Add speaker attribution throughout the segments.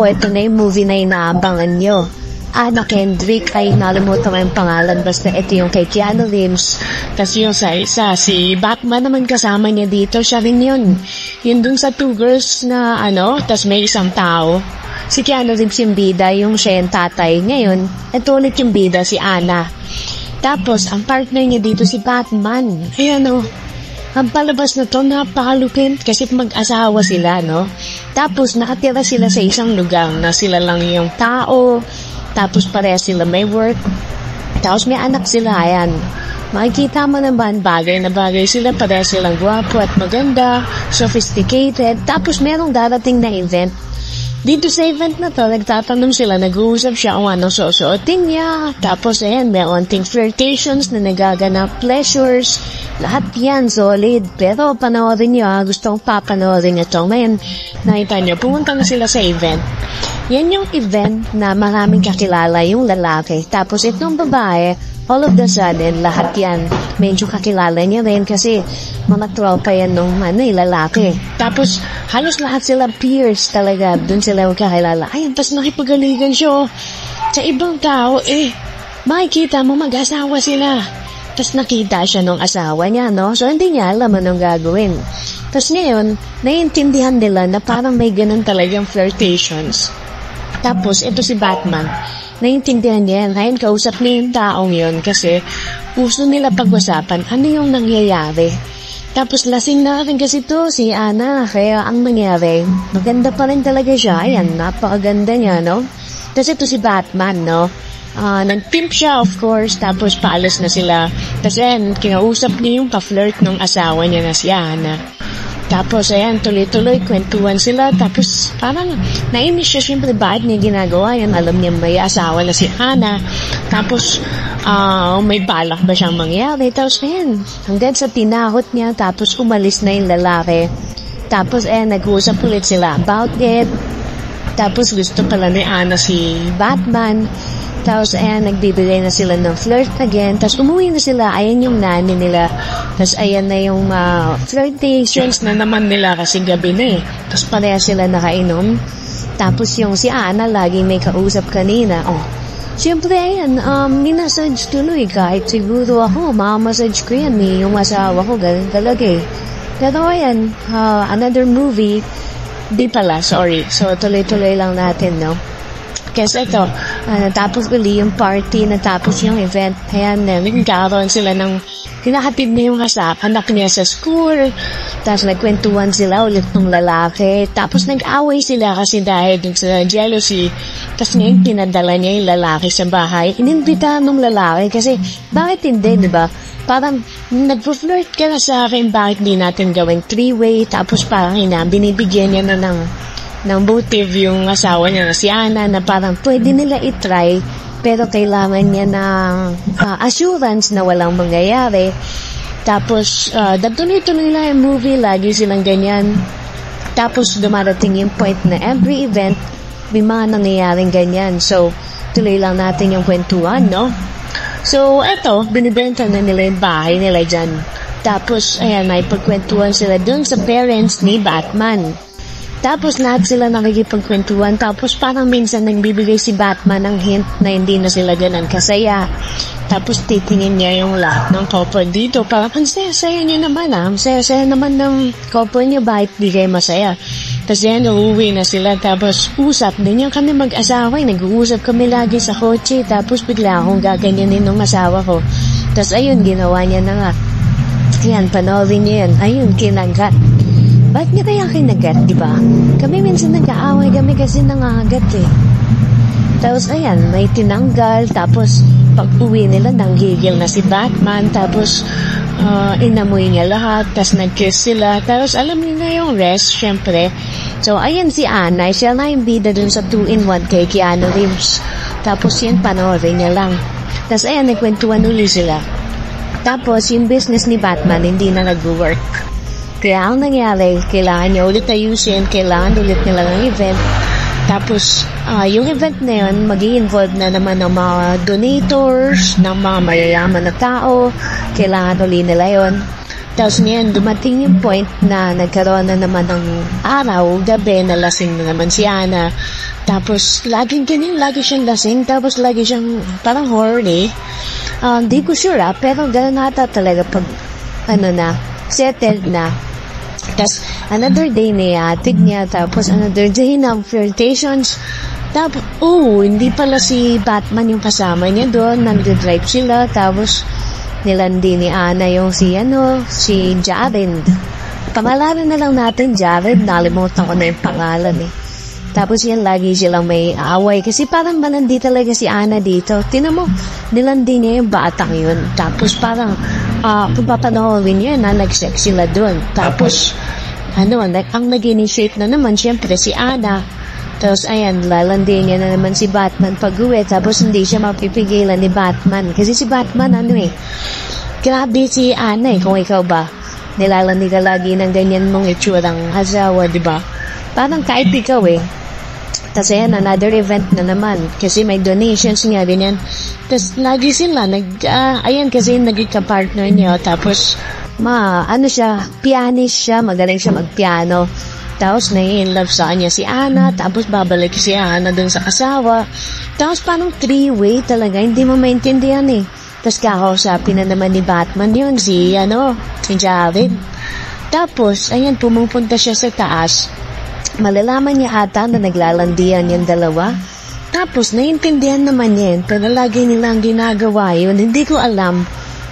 Speaker 1: ito na yung movie na inaabangan nyo. Anna Kendrick, ay nalimutan ko yung pangalan, basta ito yung kay Keanu Reeves. Tapos yung sa isa, si Batman naman kasama niya dito, siya rin yun. Yun dun sa two girls na tapos may isang tao. Si Keanu Reeves yung bida, yung siya yung tatay. Ngayon, ito ulit yung bida, si Anna. Tapos, ang partner niya dito si Batman. Ayan ang palabas na to, napakalupit kasi mag-asawa sila, no? Tapos, nakatira sila sa isang lugar na sila lang yung tao. Tapos pareha sila may work. Tapos may anak sila, ayan. Makikita mo naman, bagay na bagay sila. Pareha silang gwapo at maganda, sophisticated. Tapos merong darating na event. Dito sa event na to, nagtatanong sila, nag-uusap siya kung anong susuotin niya. Tapos ayan, may onting flirtations na nagaganap, pleasures. Lahat yan, solid. Pero panoorin niyo, gusto kong papanoorin ito. Ngayon, nakita niyo, pumunta na sila sa event. Yan yung event na maraming kakilala yung lalaki. Tapos itong babae, all of the sudden, lahat yan, medyo kakilala niya rin kasi mga tropa yan nung lalaki. Tapos, halos lahat sila peers talaga. Doon sila magkakilala. Ayun, tapos nakipagaligan siya. Sa ibang tao, makikita mo mag-asawa sila. Tapos nakita siya nung asawa niya, no? So, hindi niya alam anong gagawin. Tapos ngayon, naiintindihan nila na parang may ganun talagang flirtations. Tapos, ito si Batman. Naiintindihan niya yan. Ngayon, kausap niya yung taong yun kasi gusto nila pag-usapan ano yung nangyayari. Tapos, lasing na rin kasi to si Anna. Kaya, ang nangyari, maganda pa rin talaga siya. Ayan, napakaganda niya, no? Tapos, ito si Batman, no? Nag-pimp siya, of course. Tapos, paalis na sila. Tapos, ayan, kinausap niya yung pa-flirt ng asawa niya na si Anna. Tapos, ayan, tuloy-tuloy, kwentuhan sila. Tapos, parang nainis siya. Siyempre, bakit niya ginagawa yan? Alam niya may asawa na si Anna. Tapos, may balak ba siyang mangyari? Tapos, ayan, hanggang sa tinahot niya. Tapos, umalis na yung lalaki. Tapos, ayan, nag-uusap ulit sila about it. Tapos, gusto pala ni Anna si Batman. Tapos, ayan, nagbibigay na sila ng flirt again. Tapos, umuwi na sila. Ayan yung nani nila. Tapos, ayan na yung flirtations na naman nila kasi gabi na Tapos, pareha sila nakainom. Tapos, yung si Anna, laging may kausap kanina. Siyempre, ayan, minasage tuloy. Kahit siguro ako, mamassage ko yan yung asawa ko, ganun talaga Pero, ayan, another movie. Di pala, sorry. So, tuloy-tuloy lang natin, no? Kasi ito, natapos uli yung party, natapos yung event. Ayan, nagkaroon sila ng hinahatid niya yung anak niya sa school. Tapos nagkwentuhan sila ulit ng lalaki. Tapos nag-away sila kasi dahil sa jealousy. Tapos ngayon pinadala niya yung lalaki sa bahay. Inimbitahan ng lalaki kasi bakit hindi, di ba? Parang nagpo-flirt ka na sa akin, bakit di natin gawing three-way? Tapos parang binibigyan niya na ng motive yung asawa niya na si Anna na parang pwede nila itry pero kailangan niya ng assurance na walang mangyayari. Tapos, tuloy-tuloy lang yung movie, lagi silang ganyan. Tapos, dumarating yung point na every event, may mga nangyayaring ganyan. So, tuloy lang natin yung kwentuhan, no? So, eto, binibenta na nila yung bahay nila dyan. Tapos, ayan, may pagkwentuhan sila dun sa parents ni Batman. Tapos lahat sila nakikipagkwentuhan. Tapos parang minsan nagbibigay si Batman ng hint na hindi na sila ganun kasaya. Tapos titingin niya yung lahat ng couple dito. Parang ang saya-saya niyo naman Ang saya-saya naman ng couple niyo. Bakit di kayo masaya? Tapos yan, uuwi na sila. Tapos usap din yung kami mag-asawa. Nag-uusap kami lagi sa kotse. Tapos bigla akong gaganyanin ng asawa ko. Tapos ayun, ginawa niya na nga. Yan, panoorin niyo yan. Ayun, kinagat. Ba't niya kaya kinagat, di ba? Kami minsan nag-aaway kami kasi nangagat Tapos, ayan, may tinanggal. Tapos, pag-uwi nila, nanggigil na si Batman. Tapos, inamoy niya lahat. Tapos, nag-kiss sila. Tapos, alam niyo na yung rest, syempre. So, ayan si Anna. Siya na yung bida dun sa 2-in-1 kay Keanu Reeves. Tapos, yun, panoorin niya lang. Tapos, ayan, nagkwentuhan uli sila. Tapos, yung business ni Batman, hindi na nag-work. Kaya ang nangyari, kailangan niya ulit ayusin, kailangan ulit nila ng event. Tapos, yung event na yun, mag-i-involve na naman ng mga donators, ng mga mayayaman na tao. Kailangan ulit nila yun. Tapos ngayon, dumating yung point na nagkaroon na naman ng araw, gabi, na lasing na naman si Ana. Tapos, laging ganyan, lagi siyang lasing. Tapos, lagi siyang parang horny. Di ko sure pero gano'n nata talaga pag, settled na. Tapos, another day niyatig niya. Tapos, another day na flirtations. Tapos, hindi pala si Batman yung kasama niya doon. Nag-drive sila. Tapos, nilandi ni Ana yung si Jared. Pangalanan na lang natin, Jared. Nalimutan ko na yung pangalan Tapos yan, lagi silang may away. Kasi parang malandi talaga si Ana dito. Tinan mo, nilandi niya yung batang yun. Tapos parang, kung papanoorin niya na nag-sex sila doon. Tapos, ang nag-initiate na naman, syempre, si Ana. Tapos, ayan, lalandi niya na naman si Batman pag-uwi. Tapos, hindi siya mapipigilan ni Batman. Kasi si Batman, grabe si Ana kung ikaw ba. Nilalandi ka lagi ng ganyan mong itsurang asawa, di ba? Parang kahit ikaw Tapos, ayan, another event na naman. Kasi may donations nga, ganyan. Tapos, lagi sila, kasi naging ka-partner niya. Tapos, pianist siya, magaling siya mag-piano. Tapos, nai-inlove sa kanya si Ana. Tapos, babalik si Ana dun sa asawa. Tapos, parang three-way talaga. Hindi mo maintindihan Tapos, kakausapin na naman ni Batman yun, si Jared. Tapos, ayan, pumupunta siya sa taas. Malalaman niya ata na naglalandian yung dalawa. Tapos, naiintindihan naman niya pero lagi nilang ginagawa yun. Hindi ko alam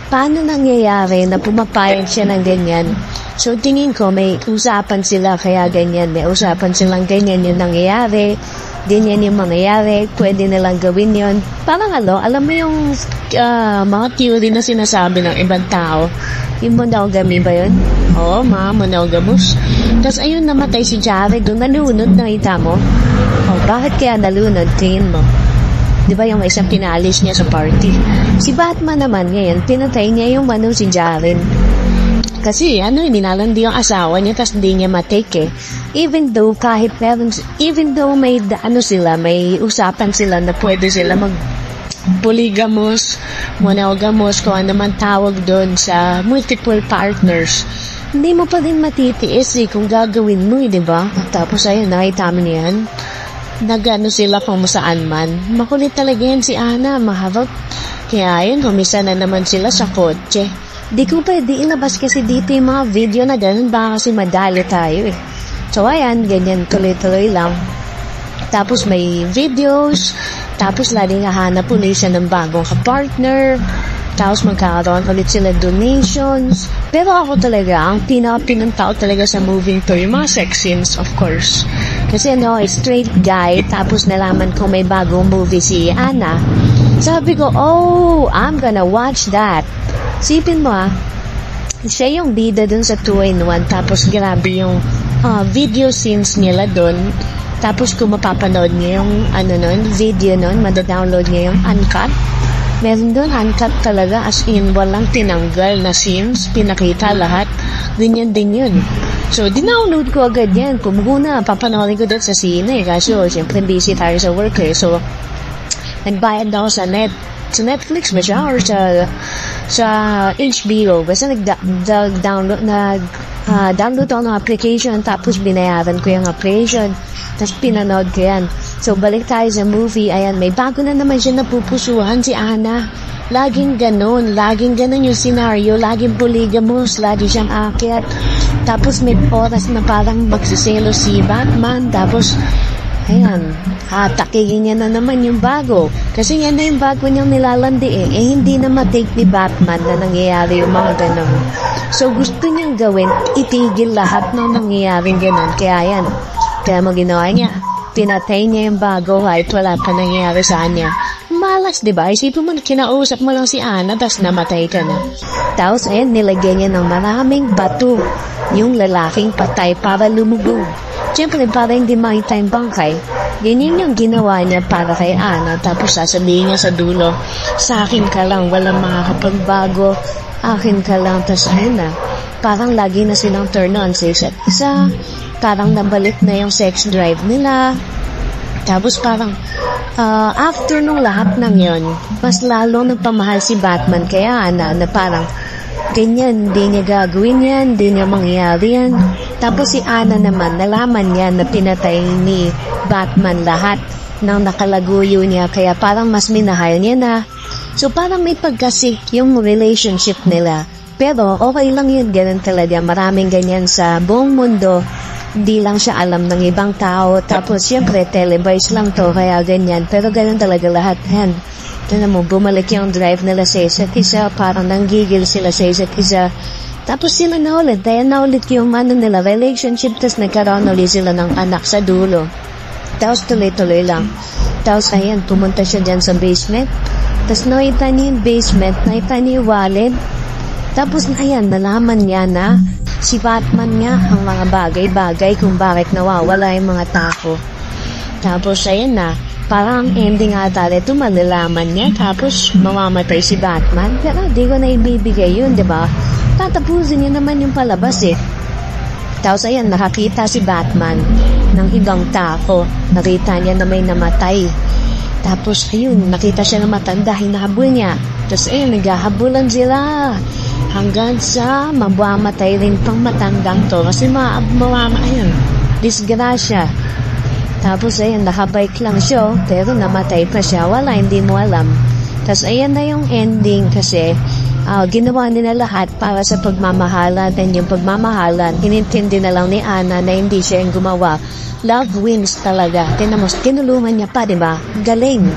Speaker 1: paano nangyayari na pumapayag siya ng ganyan. So, tingin ko, may usapan sila kaya ganyan. May usapan silang ganyan yung nangyayari. Ganyan yung mangyayari. Pwede nilang gawin yon. Parang alam mo yung mga theory na sinasabi ng ibang tao. Yung monogamy ba yun? Oo, monogamous. Tapos, ayun, namatay si Jared. Doon nalunod, nakita mo? Bakit kaya nalunod? Tingin mo. Di ba yung isang pinalis niya sa party? Si Batman naman ngayon, pinatay niya yung si Jared. Kasi, ninalandi yung asawa niya, tas hindi niya matake Even though, even though may, may usapan sila na pwede sila polygamous, monogamous, kung ano man tawag doon sa multiple partners. Hindi mo pa din matitiis kung gagawin mo di ba? Tapos, ayun, nakita mo niyan. Sila kung saan man. Makulit talaga yan si Ana, mahabag. Kaya, ayun, humisa na naman sila sa kotse. Di ko pwede ilabas kasi dito yung mga video na ganun, baka kasi madali tayo So, ayan, ganyan, tuloy-tuloy lang. Tapos may videos, tapos laging hahanap ulit siya ng bagong kapartner, tapos magkakaroon ulit sila donations. Pero ako talaga, ang pinantao talaga sa movie to, yung mga sex scenes, of course. Kasi straight guy, tapos nalaman ko may bagong movie si Ana. Sabi ko, I'm gonna watch that. Sipin mo siya yung bida dun sa 2-in-1, tapos grabe yung video scenes nila dun. Tapos kung mapapanood niya yung video nun, madadownload niya yung uncut. Meron dun uncut talaga, as in walang tinanggal na scenes, pinakita lahat. Ganyan din yun. So, dinownload ko agad yan. Kung muna, papanoorin ko dun sa sine. Kaso, siyempre busy tayo sa work So, nagbayad ako sa Netflix ba siya or sa HBO. Basta nag-download ako ng application tapos binayaran ko yung application tapos pinanood ko yan. So, balik tayo sa movie. Ayan, may bago na naman siya napupusuhan si Ana. Laging ganun yung scenario. Laging polygamous. Lagi siyang akyat. Tapos may oras na parang magsiselo si Batman. Tapos, ayan, takihin niya na naman yung bago. Kasi yan na yung bago niyang nilalandi hindi na matake ni Batman na nangyayari yung mga ganun. So, gusto niyang gawin, itigil lahat ng nangyayaring ganun. Kaya mo ginawa niya. Pinatay niya yung bago kahit wala pa nangyayari sa kanya. Malas, diba? Isipin mo, kinausap mo lang si Ana, tapos namatay ka na. Tapos, ayan, nilagyan niya ng maraming bato yung lalaking patay para lumubog. Siyempre, para hindi makita yung bangkay, ganyan yung ginawa niya para kay Ana. Tapos sasabihin niya sa dulo, sa akin ka lang, walang makakapagbago, akin ka lang. Tapos ayun parang lagi na silang turn on sa isa't isa. Parang nabalik na yung sex drive nila. Tapos parang, after nung lahat ng yon, mas lalo nagpamahal si Batman kay Ana na parang, ganyan, hindi niya gagawin yan, hindi niya mangyayari yan. Tapos si Anna naman, nalaman niya na pinatay ni Batman lahat ng nakalaguyo niya, kaya parang mas minahal niya na. So parang may pagkasik yung relationship nila. Pero okay lang yun, ganun talaga. Maraming ganyan sa buong mundo. Hindi lang siya alam ng ibang tao. Tapos syempre, televised lang to, kaya ganyan. Pero ganun talaga lahat yan. Tignan mo, bumalik yung drive nila sa isa't isa, parang nanggigil sila sa isa't isa. Tapos sila na ulit, dahil na ulit yung nila relationship, tapos nagkaroon ulit sila ng anak sa dulo. Tapos tuloy-tuloy lang. Tapos ayan, pumunta siya dyan sa basement. Tapos nakita niya yung basement, nakita niya yung wallet. Tapos ayan, nalaman niya na si Batman nga ang mga bagay-bagay kung bakit nawawala yung mga tao. Tapos ayan na, parang ending ata ito, malalaman niya, tapos mamamatay si Batman. Pero di ko na ibibigay yun, di ba? Tatapusin niya naman yung palabas eh. Tapos ayan, nakakita si Batman ng ibang tao. Nakita niya na may namatay. Tapos ayun, nakita siya ng matanda, hinahabol niya. Tapos ayun, naghahabulan sila. Hanggang sa mabuamatay rin pang matandang to. Kasi ayun, disgrasya. Tapos ayan, nakabike lang siya, pero namatay pa siya. Wala, hindi mo alam. Tapos ayan na yung ending kasi ginawa nila lahat para sa pagmamahalan. And yung pagmamahalan, inintindi na lang ni Anna na hindi siya yung gumawa. Love wins talaga. Tinulungan niya pa, diba? Galing.